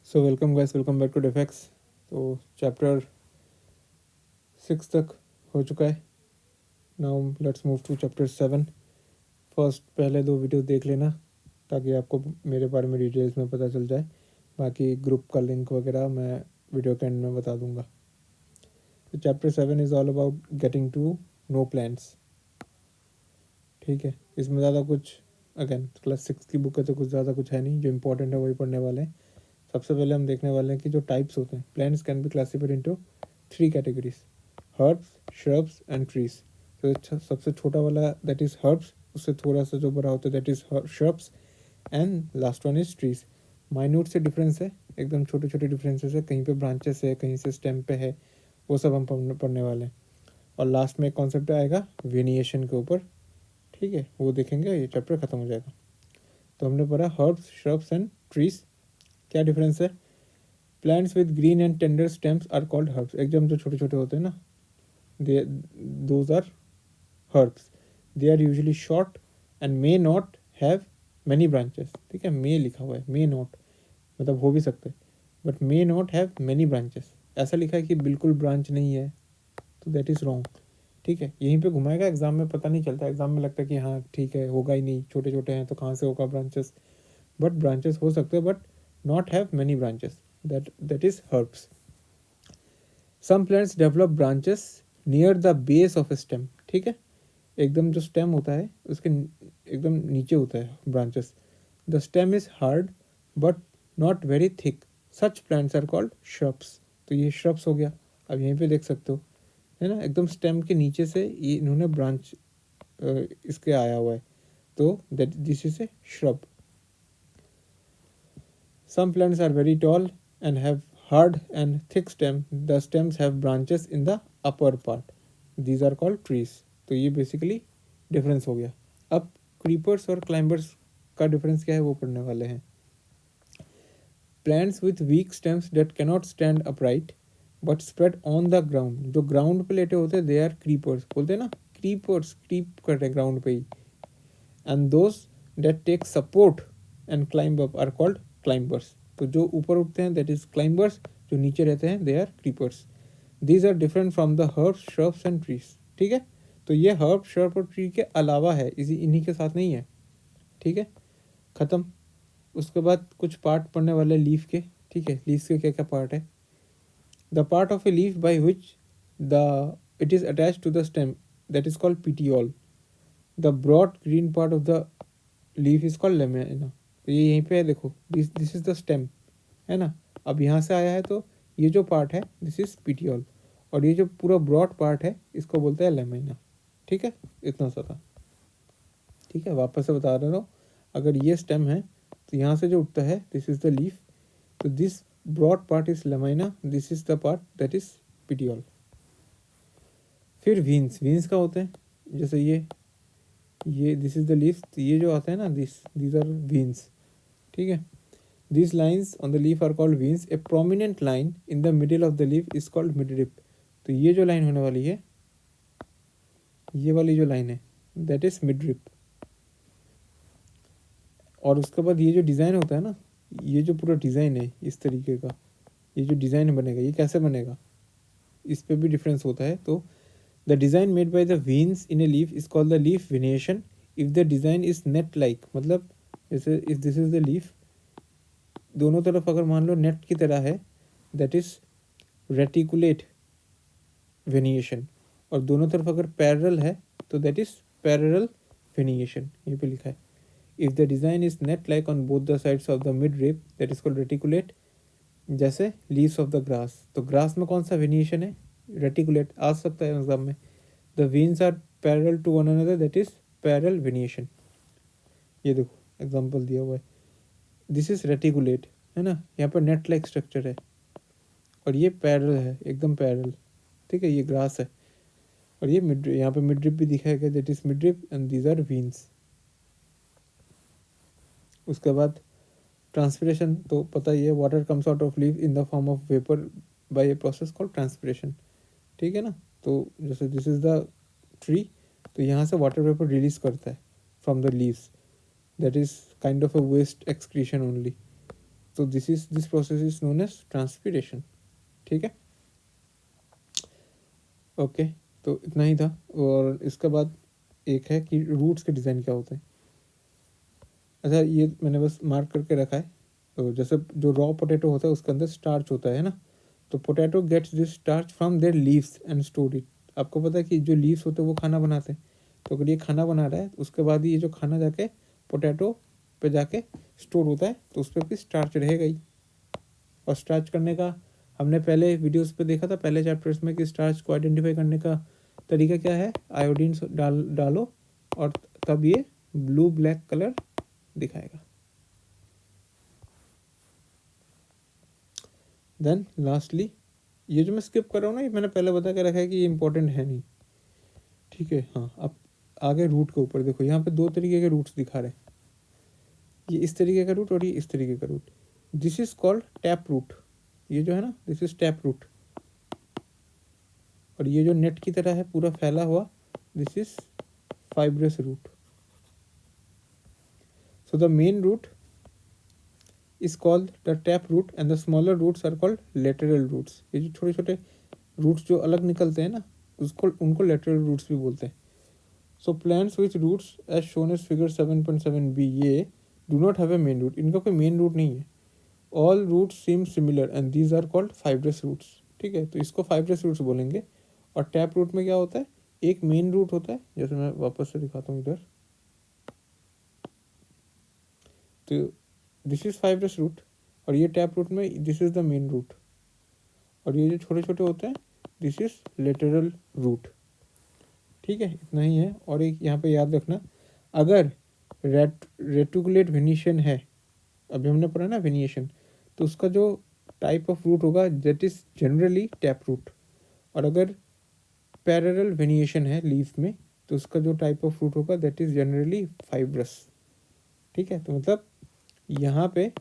So welcome guys, welcome back to Defex. तो chapter 6 तक हो चुका है। Now let's move to chapter 7। First पहले 2 वीडियो देख लेना ताकि आपको मेरे बारे में डिटेल्स में पता चल जाए। बाकी ग्रुप का लिंक वगैरह मैं वीडियो के एंड में बता दूंगा। तो chapter 7 is all about getting to know plants. ठीक है, इसमें ज़्यादा कुछ अगेन क्लास 6 की बुक है तो कुछ ज़्यादा कुछ है नहीं। जो इंपॉर्टेंट है वही पढ़ने वाले हैं। सबसे पहले हम देखने वाले हैं कि जो टाइप्स होते हैं, plants can be classified into 3 categories: herbs, shrubs and trees. तो सबसे छोटा वाला दैट इज हर्ब्स, उससे थोड़ा सा जो बड़ा होता है that is shrubs, and last one is trees. Minute से डिफरेंस है, एकदम छोटे छोटे डिफरेंसेस है, कहीं पे ब्रांचेस है, कहीं से स्टेम पे है, वो सब हम पढ़ने वाले हैं। और लास्ट में एक कॉन्सेप्ट आएगा वेनिएशन के ऊपर। ठीक है, वो देखेंगे, ये चैप्टर खत्म हो जाएगा। तो हमने पढ़ा हर्ब्स, श्रब्स एंड ट्रीज। क्या डिफरेंस है? Plants with green and tender stems are called herbs. एकदम जो छोटे छोटे होते हैं ना, they those are herbs. They are usually short and may not have many branches. ठीक है, मे लिखा हुआ है, मे नॉट मतलब हो भी सकते हैं, but may not have many branches. ऐसा लिखा है कि बिल्कुल ब्रांच नहीं है, तो दैट इज़ रॉन्ग। ठीक है, यहीं पे घुमाएगा, एग्जाम में पता नहीं चलता। एग्जाम में लगता है कि हाँ ठीक है, होगा ही नहीं, छोटे छोटे हैं तो कहाँ से होगा ब्रांचेस। बट ब्रांचेस हो सकते हैं, but not have many branches, that is herbs. Some plants develop branches near the base of stem. ठीक है, एकदम जो स्टेम होता है उसके एकदम नीचे होता है branches. The stem is hard but not very thick. Such plants are called shrubs. तो ये श्रब्स हो गया, अब यहीं पे देख सकते हो, है ना, एकदम स्टेम के नीचे से ये इन्होंने ब्रांच इसके आया हुआ है, तो that this is a shrub. Some plants are very tall and have hard and thick stem. The stems have branches in the upper part. These are called trees. तो ये बेसिकली डिफरेंस हो गया। अब क्रीपर्स और climbers का difference क्या है वो पढ़ने वाले हैं। Plants with weak stems that cannot stand upright but spread on the ground. जो ग्राउंड पे लेटे होते हैं दे आर क्रीपर्स। बोलते हैं ना, क्रीपर्स क्रीप कर रहे हैं ग्राउंड पे ही। And those that take support and climb up are called climbers. तो जो ऊपर उठते हैं दैट इज क्लाइंबर्स, जो नीचे रहते हैं they are creepers. These are different from the herbs, shrubs and trees. ठीक है, तो ये हर्ब, श्रब और ट्री के अलावा है, इन्हीं के साथ नहीं है। ठीक है, खत्म। उसके बाद कुछ पार्ट पढ़ने वाले लीफ के। ठीक है, लीफ के क्या क्या पार्ट है। The part of a leaf by which the it is attach to the stem that is called petiole. The broad green part of the leaf is called lamina. तो ये यहीं पे है, देखो, दिस इज द स्टेम, है ना। अब यहाँ से आया है तो ये जो पार्ट है दिस इज पीटियोल, और ये जो पूरा ब्रॉड पार्ट है इसको बोलते हैं लेमेना। ठीक है, इतना सा था। ठीक है, वापस से बता रहा हूँ, अगर ये स्टेम है तो यहाँ से जो उठता है दिस इज द लीफ, तो this broad part is lamina, this is the part that is petiole. फिर वीन्स, वीन्स का होते हैं, जैसे ये दिस इज द लीफ, तो ये जो आता है ना दीज आर वीन्स। ठीक है, these lines on the leaf are called veins. A prominent line in the middle of the leaf is called midrib. तो ये जो लाइन होने वाली है, ये वाली जो लाइन है दैट इज मिडरिप। और उसके बाद ये जो डिज़ाइन होता है ना, ये जो पूरा डिज़ाइन है इस तरीके का, ये जो डिज़ाइन बनेगा ये कैसे बनेगा, इस पे भी डिफरेंस होता है। तो the design made by the veins in a leaf is called the leaf venation. If the design is net like, मतलब जैसे if this is the leaf, दोनों तरफ अगर मान लो नेट की तरह है दैट इज रेटिकुलेट वेनिएशन, और दोनों तरफ अगर पैरेलल है तो दैट इज पैरेलल वेनिएशन। ये पे लिखा है, if the design is net like on both the sides of the mid rib that is called reticulate. जैसे लीव्स ऑफ द ग्रास, तो ग्रास में कौन सा वेनिएशन है, रेटिकुलेट। आ सकता है एग्जाम में, the veins are parallel to one another that is parallel venation. ये देखो एग्जाम्पल दिया हुआ है, दिस इज रेटिकुलेट, है ना, यहाँ पर नेट लाइक स्ट्रक्चर है, और ये पैरेलल है, एकदम पैरेलल। ठीक है, ये ग्रास है, और ये मिड, यहाँ पे मिड ड्रिप भी दिखाया गया that is midrib and these are veins. उसके बाद ट्रांसपिरेशन तो पता ही है, water comes out of leave in the form of vapour by a process called transpiration. ठीक है ना, तो जैसे दिस इज द ट्री, तो यहाँ से वाटर वेपर रिलीज करता है from the leaves, that is kind of a waste excretion only. तो this process is known as transpiration. ठीक है, ओके, तो इतना ही था। और इसके बाद एक है कि रूट्स के डिज़ाइन क्या होते हैं। अच्छा, ये मैंने बस मार्क करके रखा है। तो जैसे जो रॉ पोटैटो होता है उसके अंदर स्टार्च होता है ना, तो potato gets this starch from their leaves and store it. आपको पता है कि जो लीव्स होते हैं वो खाना बनाते हैं, तो अगर ये खाना बना रहा है तो उसके बाद ये जो खाना जाके पोटैटो पे जाके स्टोर होता है, तो उस पर भी स्टार्च रहेगा ही। और स्टार्च करने का हमने पहले वीडियोस पे देखा था, पहले चैप्टर्स में, कि स्टार्च को आइडेंटिफाई करने का तरीका क्या है, आयोडीन डालो और तब ये ब्लू ब्लैक कलर दिखाएगा। देन लास्टली ये जो मैं स्किप कर रहा हूँ ना, ये मैंने पहले बता के रखा है कि ये इंपॉर्टेंट है नहीं। ठीक है, हाँ, अब आगे रूट के ऊपर देखो, यहाँ पे दो तरीके के रूट्स दिखा रहे हैं, ये इस तरीके का रूट और ये इस तरीके का root. This is called tap root. ये जो है ना, दिस इज टैप रूट। और ये जो नेट की तरह है पूरा फैला हुआ, this is fibrous root. So the main root is called the tap root and the smaller roots are called lateral roots। ये जो छोटे छोटे रूट्स जो अलग निकलते हैं ना, उसको उनको lateral roots भी बोलते हैं। So plants with roots as shown as figure 7.7b, ये do not have a main root, इनका कोई main root नहीं है। All roots seem similar and these are called fibrous roots। ठीक है, तो इसको fibrous roots बोलेंगे। और टैप रूट में क्या होता है, एक मेन रूट होता है, जैसे मैं वापस से दिखाता हूँ इधर, तो दिस इज फाइब्रस रूट, और ये टैप रूट में this is the main root, और ये जो छोटे छोटे होते हैं दिस इज लेटरल रूट। ठीक है, इतना ही है। और एक यहाँ पे याद रखना, अगर रेटिकुलेट वेनिएशन है, अभी हमने पढ़ा ना वेनिएशन, तो उसका जो टाइप ऑफ रूट होगा that is generally tap root. और अगर पैरेलल वेनिएशन है लीफ में, तो उसका जो टाइप ऑफ रूट होगा दैट इज जनरली फाइब्रस। ठीक है, तो मतलब यहाँ पे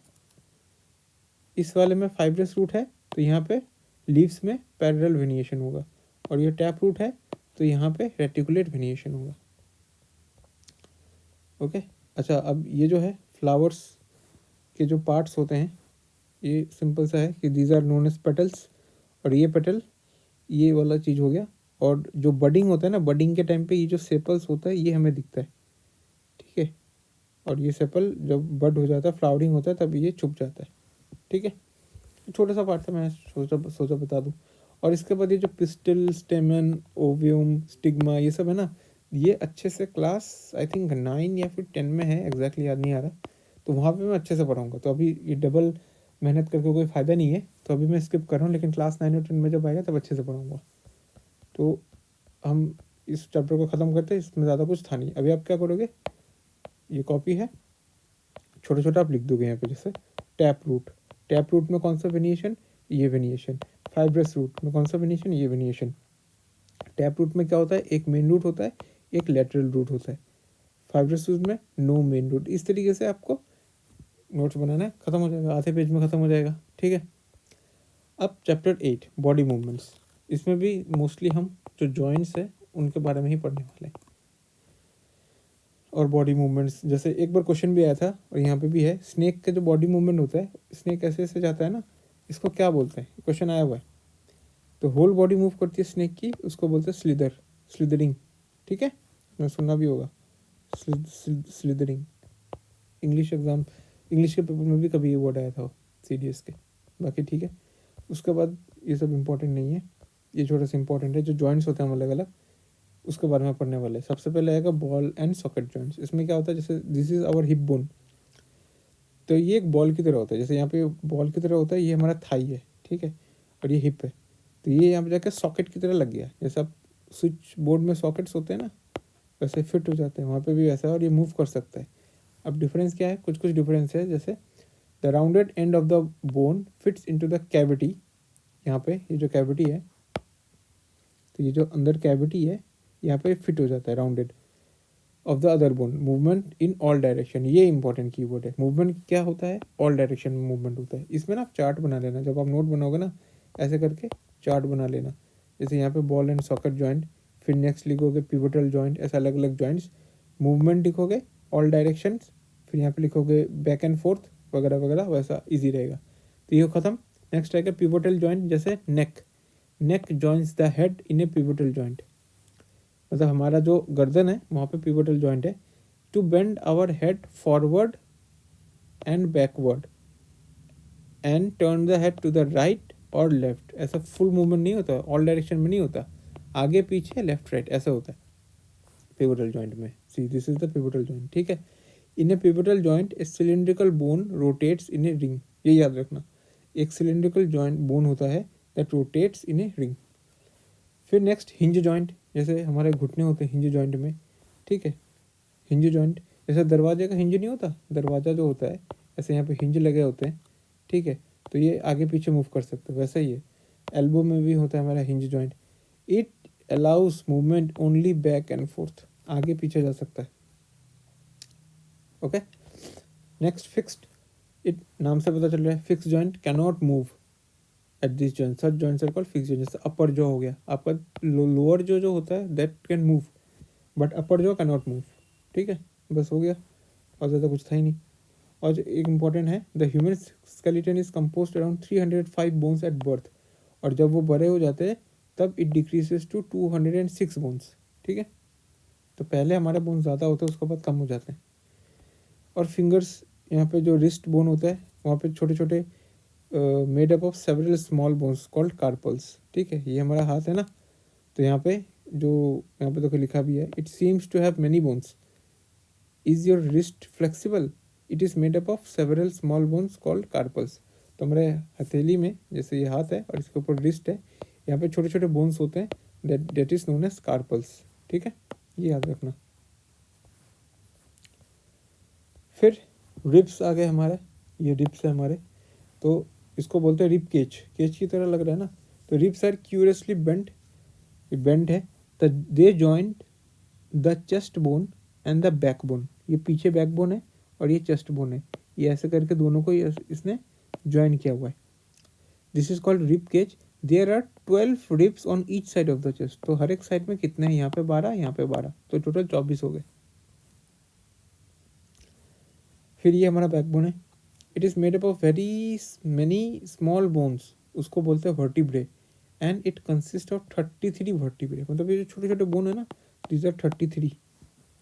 इस वाले में फाइब्रस रूट है, तो यहाँ पे लीव्स में पैरेलल वेनिएशन होगा, और ये टैप रूट है तो यहाँ पे रेटिकुलेट वेनिएशन होगा। ओके, अच्छा, अब ये जो है फ्लावर्स के जो पार्ट्स होते हैं, ये सिंपल सा है कि these are known as petals, और ये पेटल ये वाला चीज़ हो गया। और जो बडिंग होता है ना, बडिंग के टाइम पे ये जो सेपल्स होता है ये हमें दिखता है। ठीक है, और ये सेपल जब बड हो जाता है, फ्लावरिंग होता है, तब ये छुप जाता है। ठीक है, छोटा सा पार्ट था, मैं सोचा बता दूं। और इसके बाद ये जो पिस्टल, स्टेमन, ओवियम, स्टिग्मा, ये सब है ना, ये अच्छे से क्लास आई थिंक 9 या फिर 10 में है, एग्जैक्टली याद नहीं आ रहा, तो वहाँ पे मैं अच्छे से पढ़ाऊँगा। तो अभी ये डबल मेहनत करके कोई फ़ायदा नहीं है, तो अभी मैं स्किप कर रहा हूँ, लेकिन क्लास 9 और 10 में जब आएगा तब अच्छे से पढ़ाऊँगा। तो हम इस चैप्टर को ख़त्म करते हैं, इसमें ज़्यादा कुछ था नहीं। अभी आप क्या करोगे, ये कॉपी है, छोटा छोटा आप लिख दोगे यहाँ पे, जैसे टैप रूट, टैप रूट में कौन सा वेनिएशन, ये वेनिएशन। फाइब्रस रूट में कौन सा वेनिएशन, ये वेनिएशन। टैप रूट में क्या होता है, एक मेन रूट होता है, एक लेटरल रूट होता है। फाइब्रस रूट में नो मेन रूट। इस तरीके से आपको नोट्स बनाना है, खत्म हो जाएगा, आधे पेज में खत्म हो जाएगा। ठीक है, अब चैप्टर 8 बॉडी मूवमेंट्स। इसमें भी मोस्टली हम जो जॉइंट्स है उनके बारे में ही पढ़ने वाले हैं। और बॉडी मूवमेंट्स, जैसे एक बार क्वेश्चन भी आया था और यहाँ पे भी है, स्नेक का जो बॉडी मूवमेंट होता है, स्नेक ऐसे ऐसे जाता है ना, इसको क्या बोलते हैं, क्वेश्चन आया हुआ है। तो होल बॉडी मूव करती है स्नेक की, उसको बोलते हैं स्लिदरिंग। ठीक है, मैं सुनना भी होगा, स्लिदरिंग। इंग्लिश एग्जाम, इंग्लिश के पेपर में भी कभी ये वर्ड आया था CDS के। बाकी ठीक है, उसके बाद ये सब इम्पोर्टेंट नहीं है, ये छोटा सा इंपॉर्टेंट है। जो जॉइंट्स होते हैं अलग अलग, उसके बारे में पढ़ने वाले। सबसे पहले आएगा बॉल एंड सॉकेट जॉइंट्स। इसमें क्या होता है, जैसे this is our hip bone, तो ये एक बॉल की तरह होता है, जैसे यहाँ पे बॉल की तरह होता है, ये हमारा थाई है। ठीक है, और ये हिप है, तो ये यहाँ पे जाकर सॉकेट की तरह लग गया। जैसे आप स्विच बोर्ड में सॉकेट्स होते हैं ना, वैसे फिट हो जाते हैं, वहाँ पे भी वैसा है, और ये मूव कर सकता है। अब डिफरेंस क्या है, कुछ कुछ डिफरेंस है, जैसे the rounded end of the bone fits into the cavity. यहाँ पे ये जो कैविटी है, तो ये जो अंदर कैविटी है यहाँ पे फिट हो जाता है, rounded off the other bone, movement in all direction. ये इंपॉर्टेंट कीवर्ड है, मूवमेंट क्या होता है, ऑल डायरेक्शन में मूवमेंट होता है। इसमें ना आप चार्ट बना लेना, जब आप नोट बनाओगे ना, ऐसे करके चार्ट बना लेना। जैसे यहाँ पे बॉल एंड सॉकेट जॉइंट, फिर नेक्स्ट लिखोगे पिवोटल जॉइंट, ऐसे अलग अलग जॉइंट्स। मूवमेंट लिखोगे ऑल डायरेक्शंस, फिर यहाँ पे लिखोगे बैक एंड फोर्थ, वगैरह वगैरह, वैसा इजी रहेगा। तो ये ख़त्म। नेक्स्ट रहेगा पिवोटल जॉइंट, जैसे neck joints the head in a pivotal joint, मतलब हमारा जो गर्दन है वहाँ पे पिवोटल जॉइंट है। To bend our head forward and backward and turn the head to the right और लेफ्ट, ऐसा फुल मूवमेंट नहीं होता, ऑल डायरेक्शन में नहीं होता, आगे पीछे लेफ्ट राइट ऐसा होता है पिवोटल जॉइंट में। See this is the pivotal joint, ठीक है। In a pivotal joint a cylindrical bone rotates in a ring, ये याद रखना, एक सिलिंड्रिकल जॉइंट बोन होता है that rotates in a ring. फिर नेक्स्ट हिंज जॉइंट, जैसे हमारे घुटने होते हैं हिंज जॉइंट में, ठीक है। हिंज जॉइंट जैसे दरवाजे का हिंज नहीं होता, दरवाजा जो होता है ऐसे यहाँ पे हिंज लगे होते हैं, ठीक है, तो ये आगे पीछे मूव कर सकते हैं, वैसा ही है। एल्बो में भी होता है हमारा hinge joint. It allow us movement only back and fourth, आगे पीछे जा सकता है। ओके, नेक्स्ट फिक्स्ड, इट नाम से पता चल रहा है fix joint can not move at this joint, such joints are called fix joint. जैसे अपर जॉ हो गया आपका, लोअर जो होता है that can move but upper jaw can not move, ठीक है, बस हो गया, और ज़्यादा कुछ था ही नहीं। और एक इंपॉर्टेंट है, the human skeleton is composed around 305 bones at birth, और जब वो बड़े हो जाते हैं तब इट डिक्रीजेस टू 206 बोन्स, ठीक है। तो पहले हमारे बोन ज़्यादा होते हैं, उसके बाद कम हो जाते हैं। और फिंगर्स, यहाँ पे जो रिस्ट बोन होता है वहाँ पे छोटे छोटे made up of several small bones called carpals, ठीक है। ये हमारा हाथ है ना, तो यहाँ पे देखो लिखा भी है, it seems to have many bones. Is your wrist flexible, it is made up of several small bones called carpals. तो हमारे हथेली में जैसे ये हाथ है और इसके ऊपर रिस्ट है, यहाँ पे छोटे छोटे बोन्स होते हैं, that is known as carpals, ठीक है, ये याद रखना। फिर रिब्स आ गए हमारे, ये रिब्स है हमारे, तो इसको बोलते हैं रिब केज, केज की तरह लग रहा है ना। तो रिब्स आर क्यूरियसली बेंट, ये बेंट है, they joint the chest bone and the back bone, ये पीछे बैक बोन है और ये चेस्ट बोन है, ये ऐसे करके दोनों को इसने ज्वाइन किया हुआ है। This is called rib cage. There are 12 ribs on each side of the chest, तो हर एक साइड में कितने हैं, यहाँ पे 12, यहाँ पे 12, तो टोटल 24 हो गए। फिर ये हमारा बैकबोन है, it is made up of very many small bones, उसको बोलते हैं vertebrae, and it consist of 33 vertebrae, मतलब ये जो छोटे छोटे बोन है ना, दीज आर 33,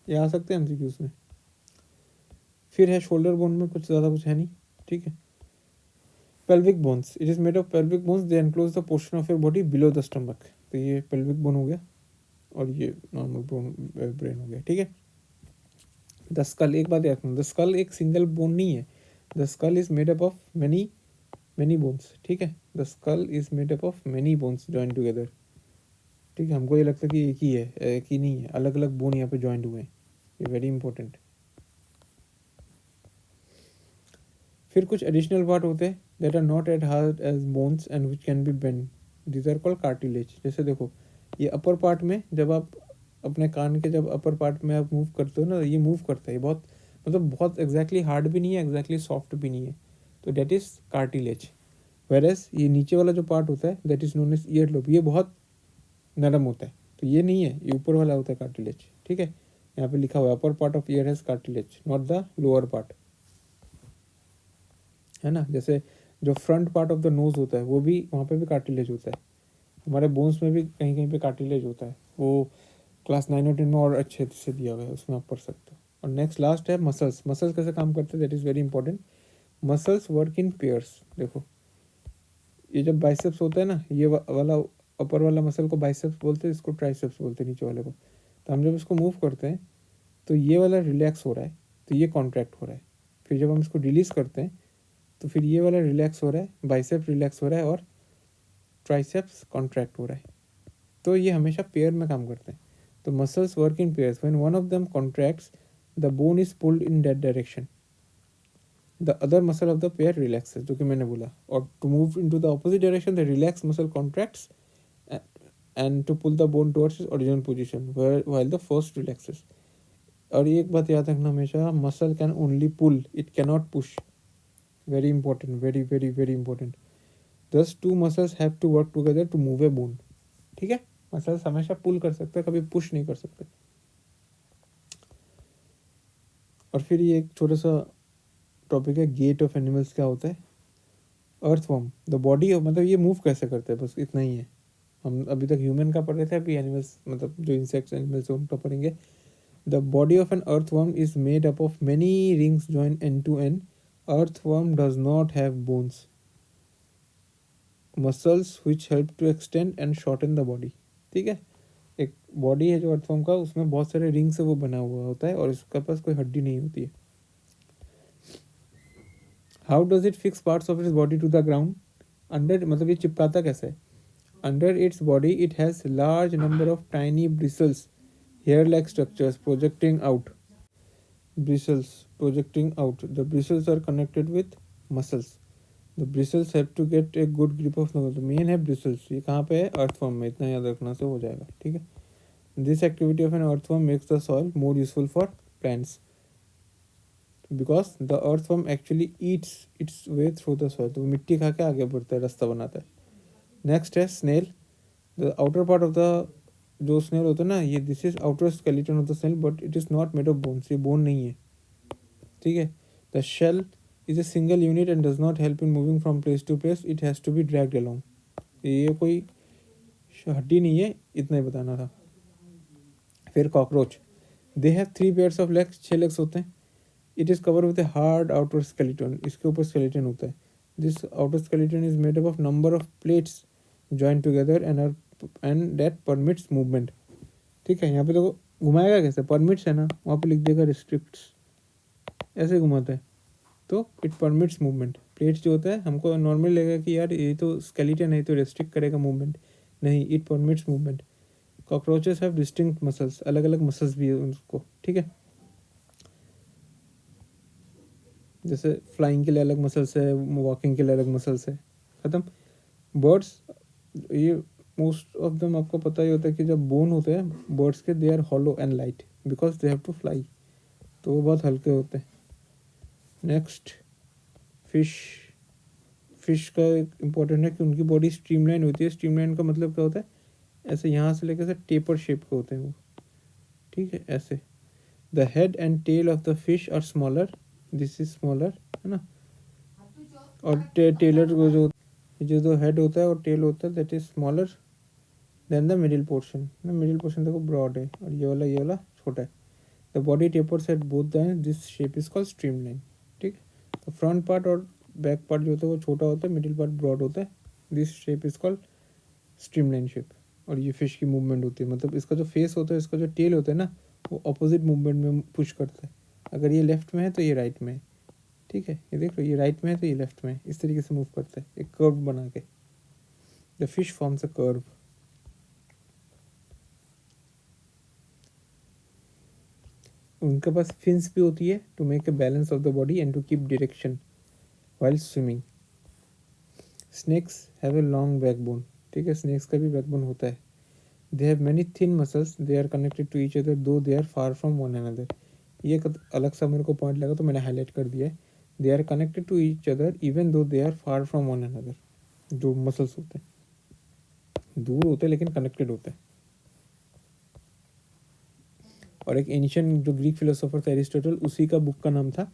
ये आ सकते हैं एमसीक्यूज में। फिर है शोल्डर बोन में कुछ ज़्यादा कुछ है नहीं, ठीक है। Pelvic bones, it is made of pelvic bones, they enclose the portion of your body below the stomach, तो ये पेल्विक बोन हो गया, और ये नॉर्मल बोन ब्रेन हो गया, ठीक है। द स्कल, एक बात याद रखना, द स्कल एक सिंगल बोन नहीं है, the skull is made up of many bones, ठीक है। The skull is made up of many bones join together, ठीक है। हमको ये लगता है कि एक ही है, एक ही नहीं है, अलग अलग बोन यहाँ पे जॉइंट हुए हैं, ये वेरी इंपॉर्टेंट। फिर कुछ एडिशनल पार्ट होते हैं that are not at hard as bones and which can be bend, these are called cartilage. जैसे देखो ये अपर पार्ट में, जब आप अपने कान के जब अपर पार्ट में आप मूव करते हो ना, ये मूव करता है, बहुत मतलब बहुत एग्जैक्टली हार्ड भी नहीं है, एग्जैक्टली सॉफ्ट भी नहीं है, तो डेट इज कार्टिलेज। वेरएस ये नीचे वाला जो पार्ट होता है that is known as ear lobe, ये बहुत नरम होता है, तो ये नहीं है, ये ऊपर वाला होता है कार्टिलेज, ठीक है। यहाँ पे लिखा हुआ है upper part of year has cartilage, not the lower part, है ना। जैसे जो front part of the nose होता है वो भी, वहाँ पे भी कार्टिलेज होता है, हमारे बोन्स में भी कहीं कहीं पे कार्टिलेज होता है, वो क्लास 9 और 10 में और अच्छे से दिया गया है, उसमें आप पढ़ सकते हो। और नेक्स्ट लास्ट है मसल्स, मसल्स कैसे काम करते हैं, that is very important. Muscles work in pairs, देखो ये जब बाइसेप्स होता है ना, ये वाला अपर वाला मसल को बाइसेप्स बोलते हैं, इसको ट्राइसेप्स बोलते हैं नीचे वाले को। तो हम जब इसको मूव करते हैं तो ये वाला रिलैक्स हो रहा है, तो ये कॉन्ट्रैक्ट हो रहा है, फिर जब हम इसको रिलीज करते हैं तो फिर ये वाला रिलैक्स हो रहा है, बाइसेप रिलैक्स हो रहा है और ट्राइसेप्स कॉन्ट्रैक्ट हो रहा है, तो ये हमेशा पेयर में काम करते हैं। तो muscles work in pairs, when one of them contracts the bone is pulled in that direction, the other muscle of the pair relaxes, जो कि मैंने बोला। और to move into the opposite direction the relax muscle contracts and to pull the bone towards its original position while the first relaxes. और ये एक बात याद रखना हमेशा, muscle can only pull, it can not push, very important, very very very important. Thus two muscles have to work together to move a bone, ठीक है। Muscles हमेशा पुल कर सकते हैं, कभी पुश नहीं कर सकते। और फिर ये एक छोटा सा टॉपिक है गेट ऑफ एनिमल्स। क्या होता है? अर्थवर्म द बॉडी, मतलब ये मूव कैसे करते हैं, बस इतना ही है। हम अभी तक ह्यूमन का पढ़ रहे थे, अभी एनिमल्स मतलब जो इंसेक्ट्स एनिमल्स हैं उनका पढ़ेंगे। The body of an earthworm is made up of many rings join end to end. Earthworm does not have bones, muscles which help to extend and shorten the body. ठीक है, एक body है जो earthworm का, उसमें बहुत सारे ring से वो बना हुआ होता है और इसके पास कोई हड्डी नहीं होती है। How does it fix parts of its body to the ground? Under, मतलब ये चिपकाता कैसे है? Under its body it has large number of tiny bristles, hair like structures projecting out. Bristles projecting out. The bristles are connected with muscles. The bristles help to get a good grip of the main है bristles। ये कहाँ पे है? earthworm में। इतना याद रखना से हो जाएगा। ठीक है, this activity of an earthworm makes the soil more useful for plants because the earthworm actually eats its way through the soil। तो मिट्टी खा के आगे बढ़ता है, रास्ता बनाता है। नेक्स्ट है snail. The outer part of the, जो स्नेल होता है ना, ये this is outer skeleton of the snail but it is not made of bones. ये बोन नहीं है। ठीक है, the shell is a single unit and does not help in moving from place to place, it has to be dragged along. ये कोई हड्डी नहीं है, इतना ही बताना था। फिर cockroach, they have 3 pairs of legs, 6 legs होते हैं। It is cover with a hard outer skeleton, इसके ऊपर स्केलेटन होता है। This outer skeleton is made up of number of plates join together and that permits movement. ठीक है, यहाँ पे देखो घुमाएगा कैसे, परमिट्स है ना, वहाँ पे लिख देगा रिस्ट्रिक्ट्स, ऐसे घुमाता है तो इट परमिट्स मूवमेंट। प्लेट्स जो होता है, हमको नॉर्मली लगेगा कि यार ये तो स्केलेटन है तो रेस्ट्रिक्ट करेगा मूवमेंट, नहीं, it permits movement. Cockroaches have distinct muscles, अलग अलग मसल्स भी है उनको। ठीक है, जैसे फ्लाइंग के लिए अलग मसल्स है, वॉकिंग के लिए अलग मसल्स है। ख़त्म। बर्ड्स, ये मोस्ट ऑफ दम आपको पता ही होता है कि जब बोन होते हैं बर्ड्स के, they are hollow and light because they have to fly, तो वो बहुत हल्के होते हैं। Next fish. फिश का एक इम्पोर्टेंट है कि उनकी बॉडी स्ट्रीमलाइन होती है। स्ट्रीमलाइन का मतलब क्या होता है? ऐसे यहाँ से लेकर ऐसे टेपर शेप के होते हैं वो। ठीक है, ऐसे। The head and tail of the fish are smaller, this is smaller, है ना। और टेलर को जो हेड होता है और टेल होता है, that is smaller than the middle portion. Middle portion देखो ब्रॉड है और ये वाला छोटा है। The body tapers at both the end, this shape is called streamline. ठीक है, तो फ्रंट पार्ट और बैक पार्ट जो होता है वो छोटा होता है, मिडिल पार्ट ब्रॉड होता है, this shape is called streamline shape. और ये फिश की मूवमेंट होती है, मतलब इसका जो फेस होता है, इसका जो टेल होता है ना, वो अपोजिट मूवमेंट में पुश करता है। अगर ये लेफ्ट में है तो ये राइट में है। ठीक है, ये देख लो, ये राइट में है तो ये लेफ्ट में है, इस तरीके से मूव करता है एक कर्व बना के। The fish forms a curve. उनके पास फिन्स भी होती है to make a balance of the body and to keep direction while swimming. Snakes have a long backbone. ठीक है, स्नेक्स का भी बैकबोन होता है। They have many thin muscles, they are connected to each other though they are far from one another. ये अलग सा मेरे को पॉइंट लगा तो मैंने हाईलाइट कर दिया है। They are connected to each other even though they are far from one another. जो मसल्स होते हैं दूर होते हैं लेकिन कनेक्टेड होते हैं। और एक एंशिएंट जो ग्रीक फिलोसोफर था एरिस्टोटल, उसी का बुक का नाम था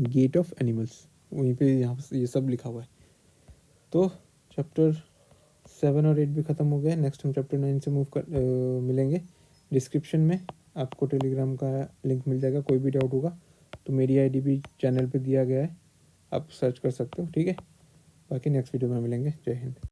गेट ऑफ एनिमल्स, वहीं पे यहाँ ये सब लिखा हुआ है। तो चैप्टर 7 और 8 भी ख़त्म हो गया। नेक्स्ट हम चैप्टर 9 से मिलेंगे। डिस्क्रिप्शन में आपको टेलीग्राम का लिंक मिल जाएगा। कोई भी डाउट होगा तो मेरी आईडी भी चैनल पे दिया गया है, आप सर्च कर सकते हो। ठीक है, बाकी नेक्स्ट वीडियो में मिलेंगे। जय हिंद।